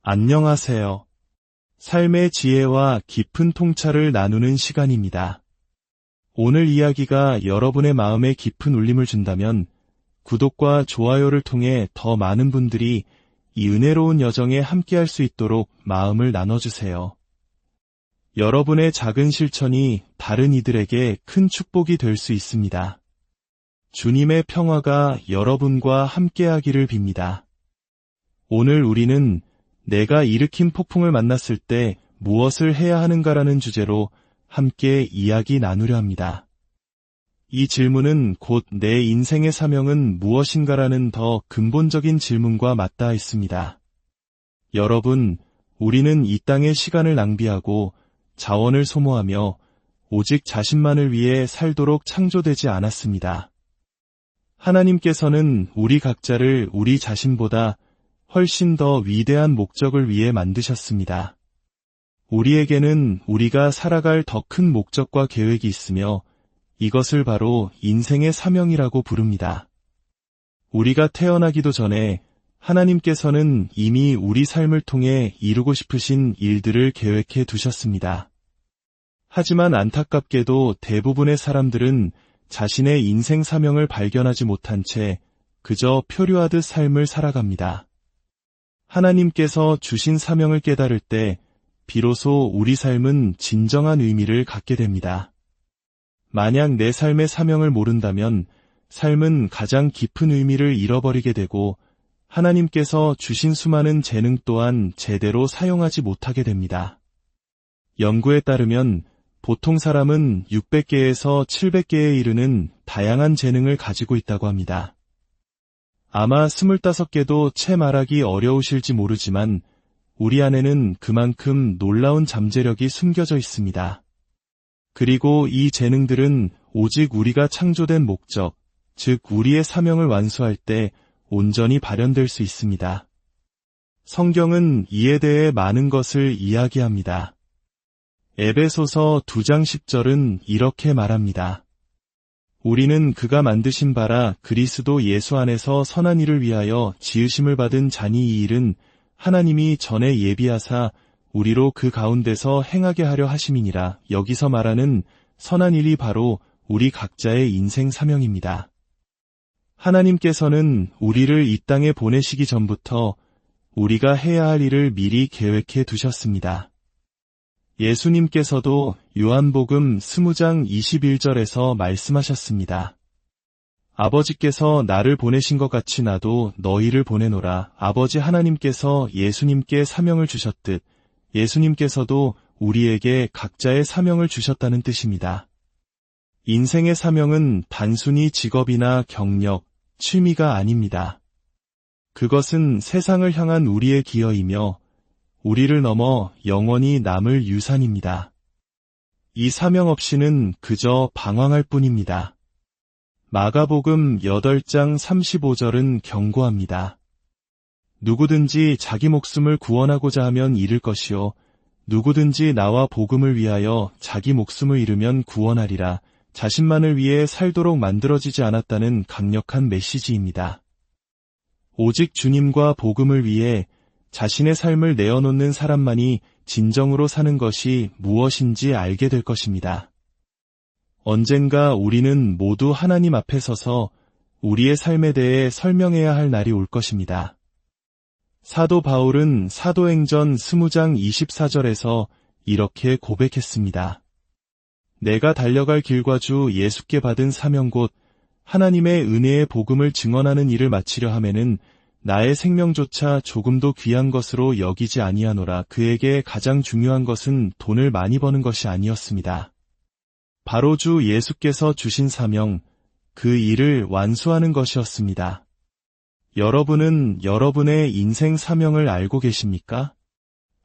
안녕하세요. 삶의 지혜와 깊은 통찰을 나누는 시간입니다. 오늘 이야기가 여러분의 마음에 깊은 울림을 준다면 구독과 좋아요를 통해 더 많은 분들이 이 은혜로운 여정에 함께할 수 있도록 마음을 나눠주세요. 여러분의 작은 실천이 다른 이들에게 큰 축복이 될 수 있습니다. 주님의 평화가 여러분과 함께하기를 빕니다. 오늘 우리는 내가 일으킨 폭풍을 만났을 때 무엇을 해야 하는가라는 주제로 함께 이야기 나누려 합니다. 이 질문은 곧 내 인생의 사명은 무엇인가라는 더 근본적인 질문과 맞닿아 있습니다. 여러분, 우리는 이 땅의 시간을 낭비하고 자원을 소모하며 오직 자신만을 위해 살도록 창조되지 않았습니다. 하나님께서는 우리 각자를 우리 자신보다 훨씬 더 위대한 목적을 위해 만드셨습니다. 우리에게는 우리가 살아갈 더 큰 목적과 계획이 있으며 이것을 바로 인생의 사명이라고 부릅니다. 우리가 태어나기도 전에 하나님께서는 이미 우리 삶을 통해 이루고 싶으신 일들을 계획해 두셨습니다. 하지만 안타깝게도 대부분의 사람들은 자신의 인생 사명을 발견하지 못한 채 그저 표류하듯 삶을 살아갑니다. 하나님께서 주신 사명을 깨달을 때 비로소 우리 삶은 진정한 의미를 갖게 됩니다. 만약 내 삶의 사명을 모른다면 삶은 가장 깊은 의미를 잃어버리게 되고 하나님께서 주신 수많은 재능 또한 제대로 사용하지 못하게 됩니다. 연구에 따르면 보통 사람은 600개에서 700개에 이르는 다양한 재능을 가지고 있다고 합니다. 아마 25개도 채 말하기 어려우실지 모르지만 우리 안에는 그만큼 놀라운 잠재력이 숨겨져 있습니다. 그리고 이 재능들은 오직 우리가 창조된 목적, 즉 우리의 사명을 완수할 때 온전히 발현될 수 있습니다. 성경은 이에 대해 많은 것을 이야기합니다. 에베소서 2장 10절은 이렇게 말합니다. 우리는 그가 만드신 바라 그리스도 예수 안에서 선한 일을 위하여 지으심을 받은 자니 이 일은 하나님이 전에 예비하사 우리로 그 가운데서 행하게 하려 하심이니라. 여기서 말하는 선한 일이 바로 우리 각자의 인생 사명입니다. 하나님께서는 우리를 이 땅에 보내시기 전부터 우리가 해야 할 일을 미리 계획해 두셨습니다. 예수님께서도 요한복음 20장 21절에서 말씀하셨습니다. 아버지께서 나를 보내신 것 같이 나도 너희를 보내노라. 아버지 하나님께서 예수님께 사명을 주셨듯 예수님께서도 우리에게 각자의 사명을 주셨다는 뜻입니다. 인생의 사명은 단순히 직업이나 경력, 취미가 아닙니다. 그것은 세상을 향한 우리의 기여이며 우리를 넘어 영원히 남을 유산입니다. 이 사명 없이는 그저 방황할 뿐입니다. 마가복음 8장 35절은 경고합니다. 누구든지 자기 목숨을 구원하고자 하면 잃을 것이요 누구든지 나와 복음을 위하여 자기 목숨을 잃으면 구원하리라. 자신만을 위해 살도록 만들어지지 않았다는 강력한 메시지입니다. 오직 주님과 복음을 위해 자신의 삶을 내어놓는 사람만이 진정으로 사는 것이 무엇인지 알게 될 것입니다. 언젠가 우리는 모두 하나님 앞에 서서 우리의 삶에 대해 설명해야 할 날이 올 것입니다. 사도 바울은 사도행전 20장 24절에서 이렇게 고백했습니다. 내가 달려갈 길과 주 예수께 받은 사명 곧 하나님의 은혜의 복음을 증언하는 일을 마치려 하면은 나의 생명조차 조금도 귀한 것으로 여기지 아니하노라. 그에게 가장 중요한 것은 돈을 많이 버는 것이 아니었습니다. 바로 주 예수께서 주신 사명, 그 일을 완수하는 것이었습니다. 여러분은 여러분의 인생 사명을 알고 계십니까?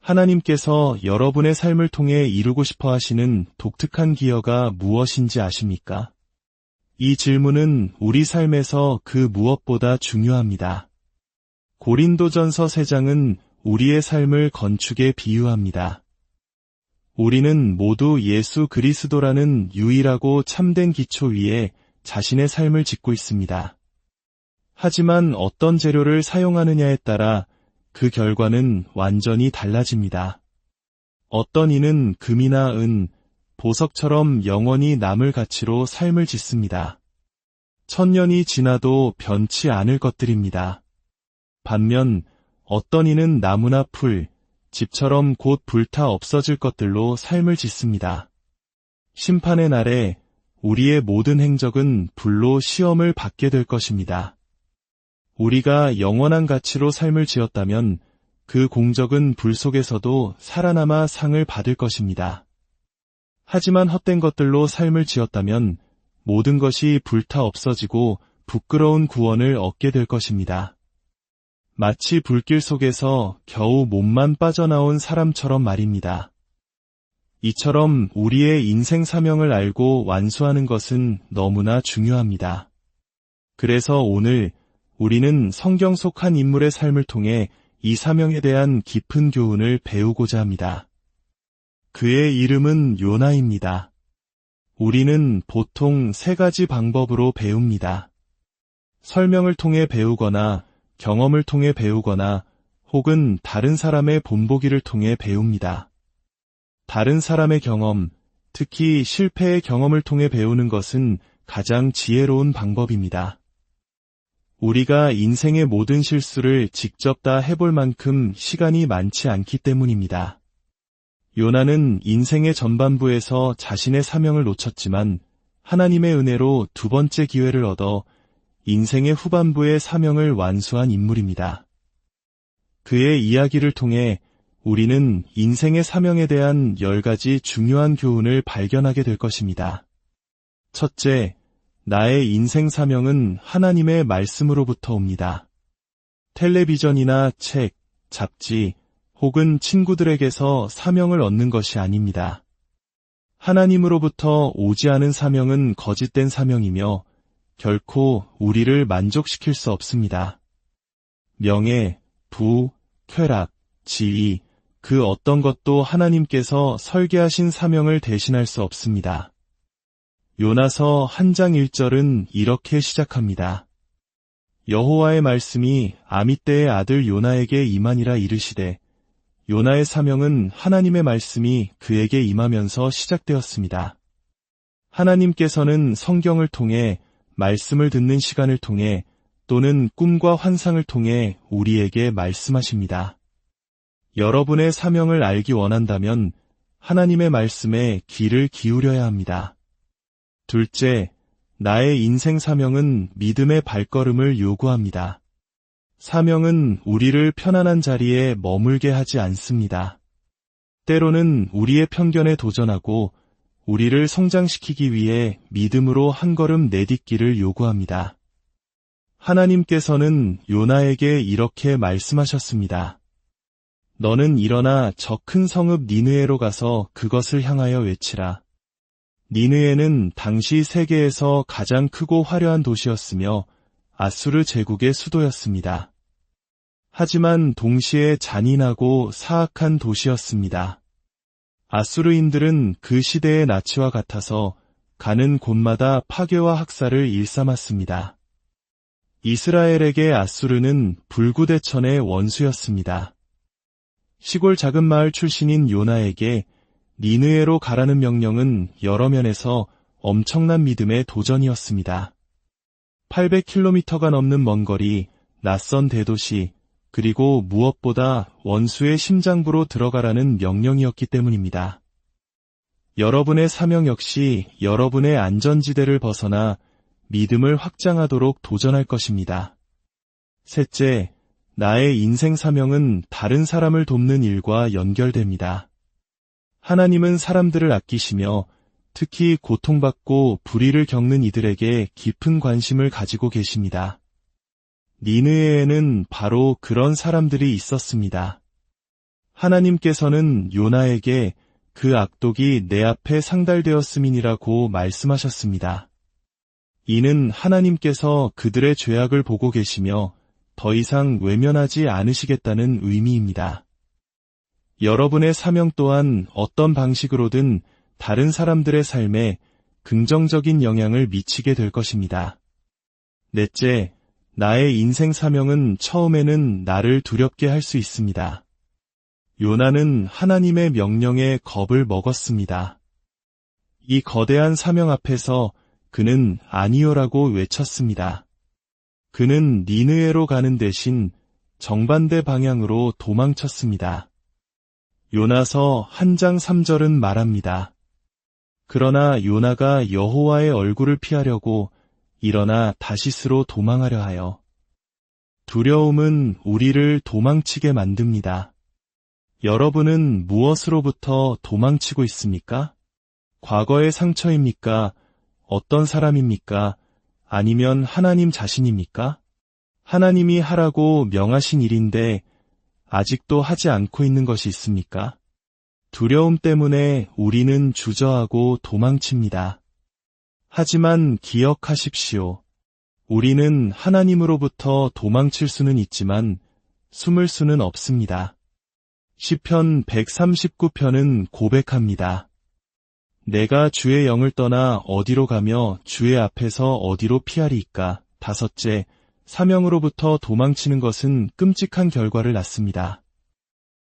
하나님께서 여러분의 삶을 통해 이루고 싶어 하시는 독특한 기여가 무엇인지 아십니까? 이 질문은 우리 삶에서 그 무엇보다 중요합니다. 고린도전서 3장은 우리의 삶을 건축에 비유합니다. 우리는 모두 예수 그리스도라는 유일하고 참된 기초 위에 자신의 삶을 짓고 있습니다. 하지만 어떤 재료를 사용하느냐에 따라 그 결과는 완전히 달라집니다. 어떤 이는 금이나 은, 보석처럼 영원히 남을 가치로 삶을 짓습니다. 천년이 지나도 변치 않을 것들입니다. 반면 어떤 이는 나무나 풀, 집처럼 곧 불타 없어질 것들로 삶을 짓습니다. 심판의 날에 우리의 모든 행적은 불로 시험을 받게 될 것입니다. 우리가 영원한 가치로 삶을 지었다면 그 공적은 불 속에서도 살아남아 상을 받을 것입니다. 하지만 헛된 것들로 삶을 지었다면 모든 것이 불타 없어지고 부끄러운 구원을 얻게 될 것입니다. 마치 불길 속에서 겨우 몸만 빠져나온 사람처럼 말입니다. 이처럼 우리의 인생 사명을 알고 완수하는 것은 너무나 중요합니다. 그래서 오늘 우리는 성경 속 한 인물의 삶을 통해 이 사명에 대한 깊은 교훈을 배우고자 합니다. 그의 이름은 요나입니다. 우리는 보통 3가지 방법으로 배웁니다. 설명을 통해 배우거나 경험을 통해 배우거나 혹은 다른 사람의 본보기를 통해 배웁니다. 다른 사람의 경험, 특히 실패의 경험을 통해 배우는 것은 가장 지혜로운 방법입니다. 우리가 인생의 모든 실수를 직접 다 해볼 만큼 시간이 많지 않기 때문입니다. 요나는 인생의 전반부에서 자신의 사명을 놓쳤지만 하나님의 은혜로 2번째 기회를 얻어 인생의 후반부의 사명을 완수한 인물입니다. 그의 이야기를 통해 우리는 인생의 사명에 대한 10가지 중요한 교훈을 발견하게 될 것입니다. 첫째, 나의 인생 사명은 하나님의 말씀으로부터 옵니다. 텔레비전이나 책, 잡지, 혹은 친구들에게서 사명을 얻는 것이 아닙니다. 하나님으로부터 오지 않은 사명은 거짓된 사명이며 결코 우리를 만족시킬 수 없습니다. 명예, 부, 쾌락, 지위, 그 어떤 것도 하나님께서 설계하신 사명을 대신할 수 없습니다. 요나서 1장 1절은 이렇게 시작합니다. 여호와의 말씀이 아미떼의 아들 요나에게 임하니라 이르시되 요나의 사명은 하나님의 말씀이 그에게 임하면서 시작되었습니다. 하나님께서는 성경을 통해 말씀을 듣는 시간을 통해 또는 꿈과 환상을 통해 우리에게 말씀하십니다. 여러분의 사명을 알기 원한다면 하나님의 말씀에 귀를 기울여야 합니다. 둘째, 나의 인생 사명은 믿음의 발걸음을 요구합니다. 사명은 우리를 편안한 자리에 머물게 하지 않습니다. 때로는 우리의 편견에 도전하고 우리를 성장시키기 위해 믿음으로 한 걸음 내딛기를 요구합니다. 하나님께서는 요나에게 이렇게 말씀하셨습니다. 너는 일어나 저 큰 성읍 니느웨로 가서 그것을 향하여 외치라. 니느웨는 당시 세계에서 가장 크고 화려한 도시였으며 아수르 제국의 수도였습니다. 하지만 동시에 잔인하고 사악한 도시였습니다. 아수르인들은 그 시대의 나치와 같아서 가는 곳마다 파괴와 학살을 일삼았습니다. 이스라엘에게 아수르는 불구대천의 원수였습니다. 시골 작은 마을 출신인 요나에게 니느웨로 가라는 명령은 여러 면에서 엄청난 믿음의 도전이었습니다. 800km가 넘는 먼 거리, 낯선 대도시, 그리고 무엇보다 원수의 심장부로 들어가라는 명령이었기 때문입니다. 여러분의 사명 역시 여러분의 안전지대를 벗어나 믿음을 확장하도록 도전할 것입니다. 셋째, 나의 인생 사명은 다른 사람을 돕는 일과 연결됩니다. 하나님은 사람들을 아끼시며 특히 고통받고 불의를 겪는 이들에게 깊은 관심을 가지고 계십니다. 니느웨에는 바로 그런 사람들이 있었습니다. 하나님께서는 요나에게 그 악독이 내 앞에 상달되었음이니라고 말씀하셨습니다. 이는 하나님께서 그들의 죄악을 보고 계시며 더 이상 외면하지 않으시겠다는 의미입니다. 여러분의 사명 또한 어떤 방식으로든 다른 사람들의 삶에 긍정적인 영향을 미치게 될 것입니다. 넷째, 나의 인생 사명은 처음에는 나를 두렵게 할 수 있습니다. 요나는 하나님의 명령에 겁을 먹었습니다. 이 거대한 사명 앞에서 그는 아니요라고 외쳤습니다. 그는 니느웨로 가는 대신 정반대 방향으로 도망쳤습니다. 요나서 1장 3절은 말합니다. 그러나 요나가 여호와의 얼굴을 피하려고 일어나 다시스로 도망하려 하여. 두려움은 우리를 도망치게 만듭니다. 여러분은 무엇으로부터 도망치고 있습니까? 과거의 상처입니까? 어떤 사람입니까? 아니면 하나님 자신입니까? 하나님이 하라고 명하신 일인데 아직도 하지 않고 있는 것이 있습니까? 두려움 때문에 우리는 주저하고 도망칩니다. 하지만 기억하십시오. 우리는 하나님으로부터 도망칠 수는 있지만 숨을 수는 없습니다. 시편 139편은 고백합니다. 내가 주의 영을 떠나 어디로 가며 주의 앞에서 어디로 피하리이까. 5째, 사명으로부터 도망치는 것은 끔찍한 결과를 낳습니다.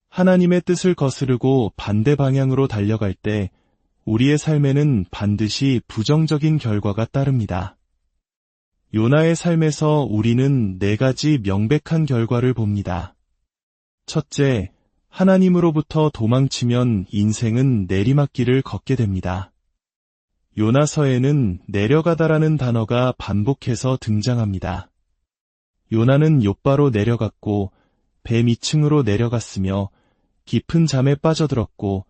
하나님의 뜻을 거스르고 반대 방향으로 달려갈 때 우리의 삶에는 반드시 부정적인 결과가 따릅니다. 요나의 삶에서 우리는 4가지 명백한 결과를 봅니다. 첫째, 하나님으로부터 도망치면 인생은 내리막길을 걷게 됩니다. 요나서에는 내려가다라는 단어가 반복해서 등장합니다. 요나는 욥바로 내려갔고 배 밑층으로 내려갔으며 깊은 잠에 빠져들었고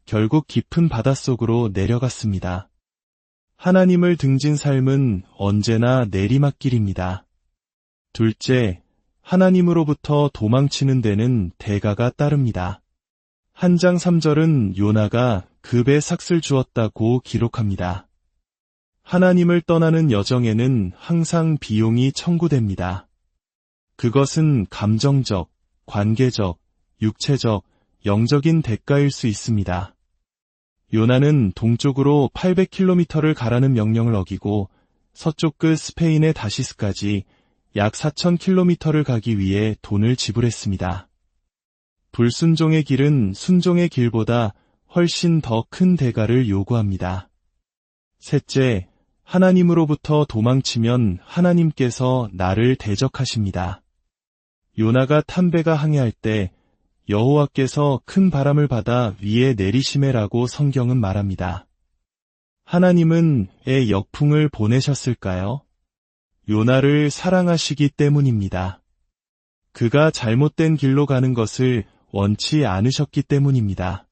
결국 깊은 바닷속으로 내려갔습니다. 하나님을 등진 삶은 언제나 내리막길입니다. 둘째, 하나님으로부터 도망치는 데는 대가가 따릅니다. 1장 3절은 요나가 그 배 삭슬 주었다고 기록합니다. 하나님을 떠나는 여정에는 항상 비용이 청구됩니다. 그것은 감정적, 관계적, 육체적, 영적인 대가일 수 있습니다. 요나는 동쪽으로 800km를 가라는 명령을 어기고 서쪽 끝 스페인의 다시스까지 약 4000km를 가기 위해 돈을 지불했습니다. 불순종의 길은 순종의 길보다 훨씬 더 큰 대가를 요구합니다. 셋째, 하나님으로부터 도망치면 하나님께서 나를 대적하십니다. 요나가 탄 배가 항해할 때 여호와께서 큰 바람을 받아 위에 내리시매라고 성경은 말합니다. 하나님은 애 역풍을 보내셨을까요? 요나를 사랑하시기 때문입니다. 그가 잘못된 길로 가는 것을 원치 않으셨기 때문입니다.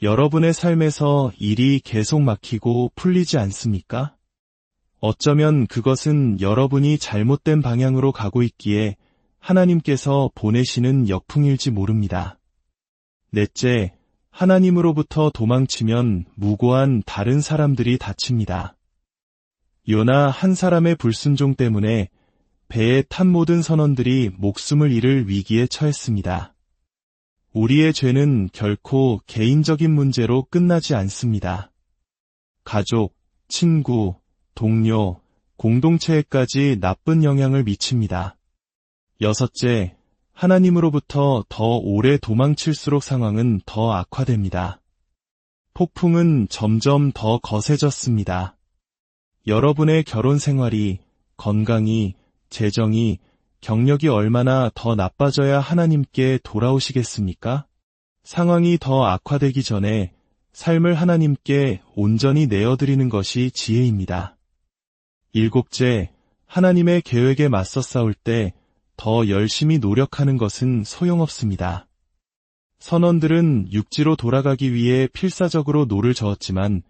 여러분의 삶에서 일이 계속 막히고 풀리지 않습니까? 어쩌면 그것은 여러분이 잘못된 방향으로 가고 있기에 하나님께서 보내시는 역풍일지 모릅니다. 넷째, 하나님으로부터 도망치면 무고한 다른 사람들이 다칩니다. 요나 한 사람의 불순종 때문에 배에 탄 모든 선원들이 목숨을 잃을 위기에 처했습니다. 우리의 죄는 결코 개인적인 문제로 끝나지 않습니다. 가족, 친구, 동료, 공동체에까지 나쁜 영향을 미칩니다. 여섯째, 하나님으로부터 더 오래 도망칠수록 상황은 더 악화됩니다. 폭풍은 점점 더 거세졌습니다. 여러분의 결혼 생활이, 건강이, 재정이, 경력이 얼마나 더 나빠져야 하나님께 돌아오시겠습니까? 상황이 더 악화되기 전에 삶을 하나님께 온전히 내어드리는 것이 지혜입니다. 일곱째, 하나님의 계획에 맞서 싸울 때 더 열심히 노력하는 것은 소용없습니다. 선원들은 육지로 돌아가기 위해 필사적으로 노를 저었지만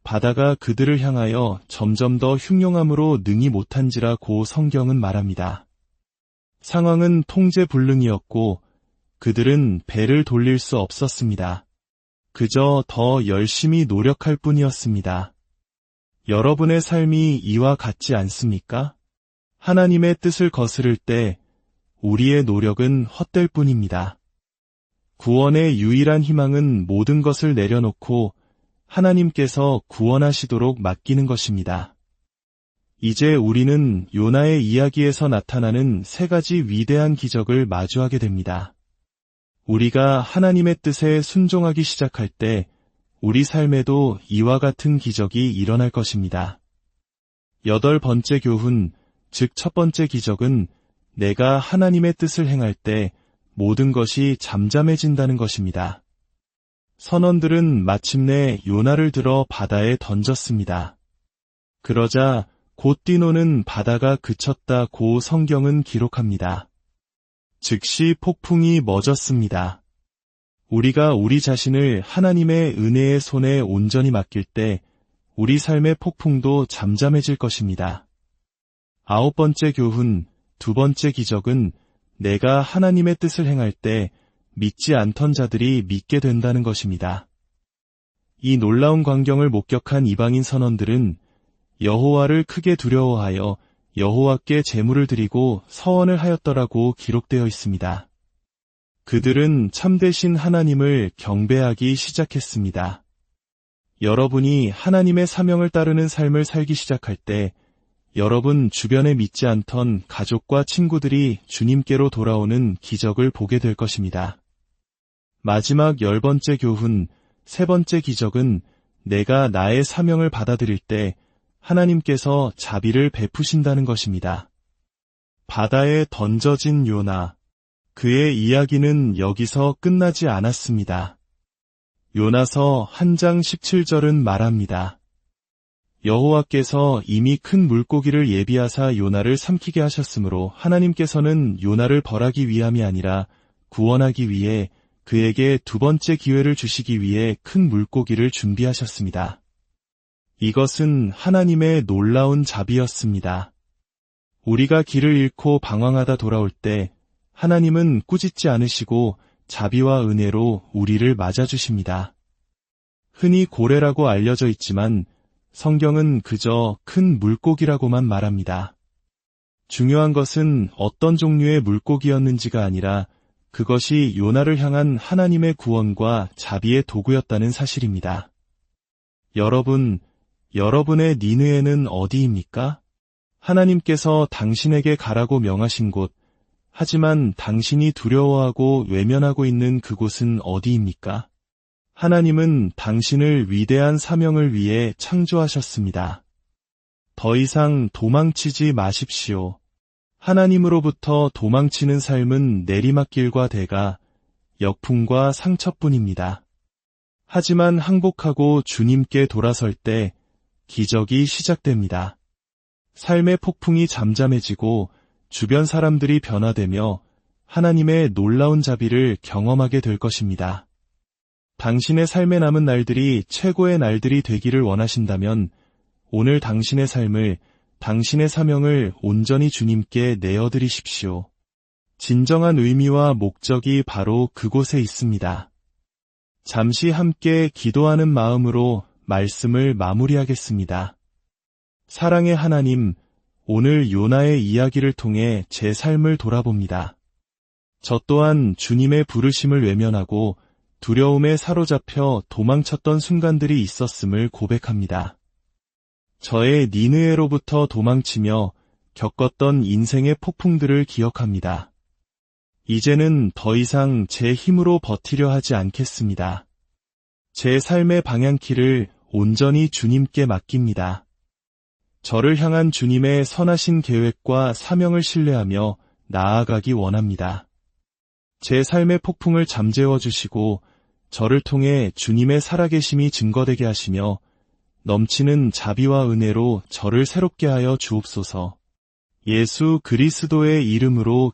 바다가 그들을 향하여 점점 더 흉용함으로 능히 못한지라고 성경은 말합니다. 상황은 통제불능이었고 그들은 배를 돌릴 수 없었습니다. 그저 더 열심히 노력할 뿐이었습니다. 여러분의 삶이 이와 같지 않습니까? 하나님의 뜻을 거스를 때 우리의 노력은 헛될 뿐입니다. 구원의 유일한 희망은 모든 것을 내려놓고 하나님께서 구원하시도록 맡기는 것입니다. 이제 우리는 요나의 이야기에서 나타나는 세 가지 위대한 기적을 마주하게 됩니다. 우리가 하나님의 뜻에 순종하기 시작할 때 우리 삶에도 이와 같은 기적이 일어날 것입니다. 8번째 교훈, 즉 첫 번째 기적은 내가 하나님의 뜻을 행할 때 모든 것이 잠잠해진다는 것입니다. 선원들은 마침내 요나를 들어 바다에 던졌습니다. 그러자 곧 뛰노는 바다가 그쳤다고 성경은 기록합니다. 즉시 폭풍이 멎었습니다. 우리가 우리 자신을 하나님의 은혜의 손에 온전히 맡길 때 우리 삶의 폭풍도 잠잠해질 것입니다. 9번째 교훈, 두 번째 기적은 내가 하나님의 뜻을 행할 때 믿지 않던 자들이 믿게 된다는 것입니다. 이 놀라운 광경을 목격한 이방인 선원들은 여호와를 크게 두려워하여 여호와께 제물을 드리고 서원을 하였더라고 기록되어 있습니다. 그들은 참되신 하나님을 경배하기 시작했습니다. 여러분이 하나님의 사명을 따르는 삶을 살기 시작할 때 여러분 주변에 믿지 않던 가족과 친구들이 주님께로 돌아오는 기적을 보게 될 것입니다. 마지막 10번째 교훈, 세 번째 기적은 내가 나의 사명을 받아들일 때 하나님께서 자비를 베푸신다는 것입니다. 바다에 던져진 요나, 그의 이야기는 여기서 끝나지 않았습니다. 요나서 1장 17절은 말합니다. 여호와께서 이미 큰 물고기를 예비하사 요나를 삼키게 하셨으므로 하나님께서는 요나를 벌하기 위함이 아니라 구원하기 위해 그에게 두 번째 기회를 주시기 위해 큰 물고기를 준비하셨습니다. 이것은 하나님의 놀라운 자비였습니다. 우리가 길을 잃고 방황하다 돌아올 때 하나님은 꾸짖지 않으시고 자비와 은혜로 우리를 맞아주십니다. 흔히 고래라고 알려져 있지만 성경은 그저 큰 물고기라고만 말합니다. 중요한 것은 어떤 종류의 물고기였는지가 아니라 그것이 요나를 향한 하나님의 구원과 자비의 도구였다는 사실입니다. 여러분, 여러분의 니느웨는 어디입니까? 하나님께서 당신에게 가라고 명하신 곳, 하지만 당신이 두려워하고 외면하고 있는 그곳은 어디입니까? 하나님은 당신을 위대한 사명을 위해 창조하셨습니다. 더 이상 도망치지 마십시오. 하나님으로부터 도망치는 삶은 내리막길과 대가, 역풍과 상처뿐입니다. 하지만 항복하고 주님께 돌아설 때 기적이 시작됩니다. 삶의 폭풍이 잠잠해지고 주변 사람들이 변화되며 하나님의 놀라운 자비를 경험하게 될 것입니다. 당신의 삶에 남은 날들이 최고의 날들이 되기를 원하신다면 오늘 당신의 삶을, 당신의 사명을 온전히 주님께 내어드리십시오. 진정한 의미와 목적이 바로 그곳에 있습니다. 잠시 함께 기도하는 마음으로 말씀을 마무리하겠습니다. 사랑의 하나님, 오늘 요나의 이야기를 통해 제 삶을 돌아봅니다. 저 또한 주님의 부르심을 외면하고 두려움에 사로잡혀 도망쳤던 순간들이 있었음을 고백합니다. 저의 니느웨로부터 도망치며 겪었던 인생의 폭풍들을 기억합니다. 이제는 더 이상 제 힘으로 버티려 하지 않겠습니다. 제 삶의 방향키를 온전히 주님께 맡깁니다. 저를 향한 주님의 선하신 계획과 사명을 신뢰하며 나아가기 원합니다. 제 삶의 폭풍을 잠재워 주시고 저를 통해 주님의 살아계심이 증거되게 하시며 넘치는 자비와 은혜로 저를 새롭게 하여 주옵소서. 예수 그리스도의 이름으로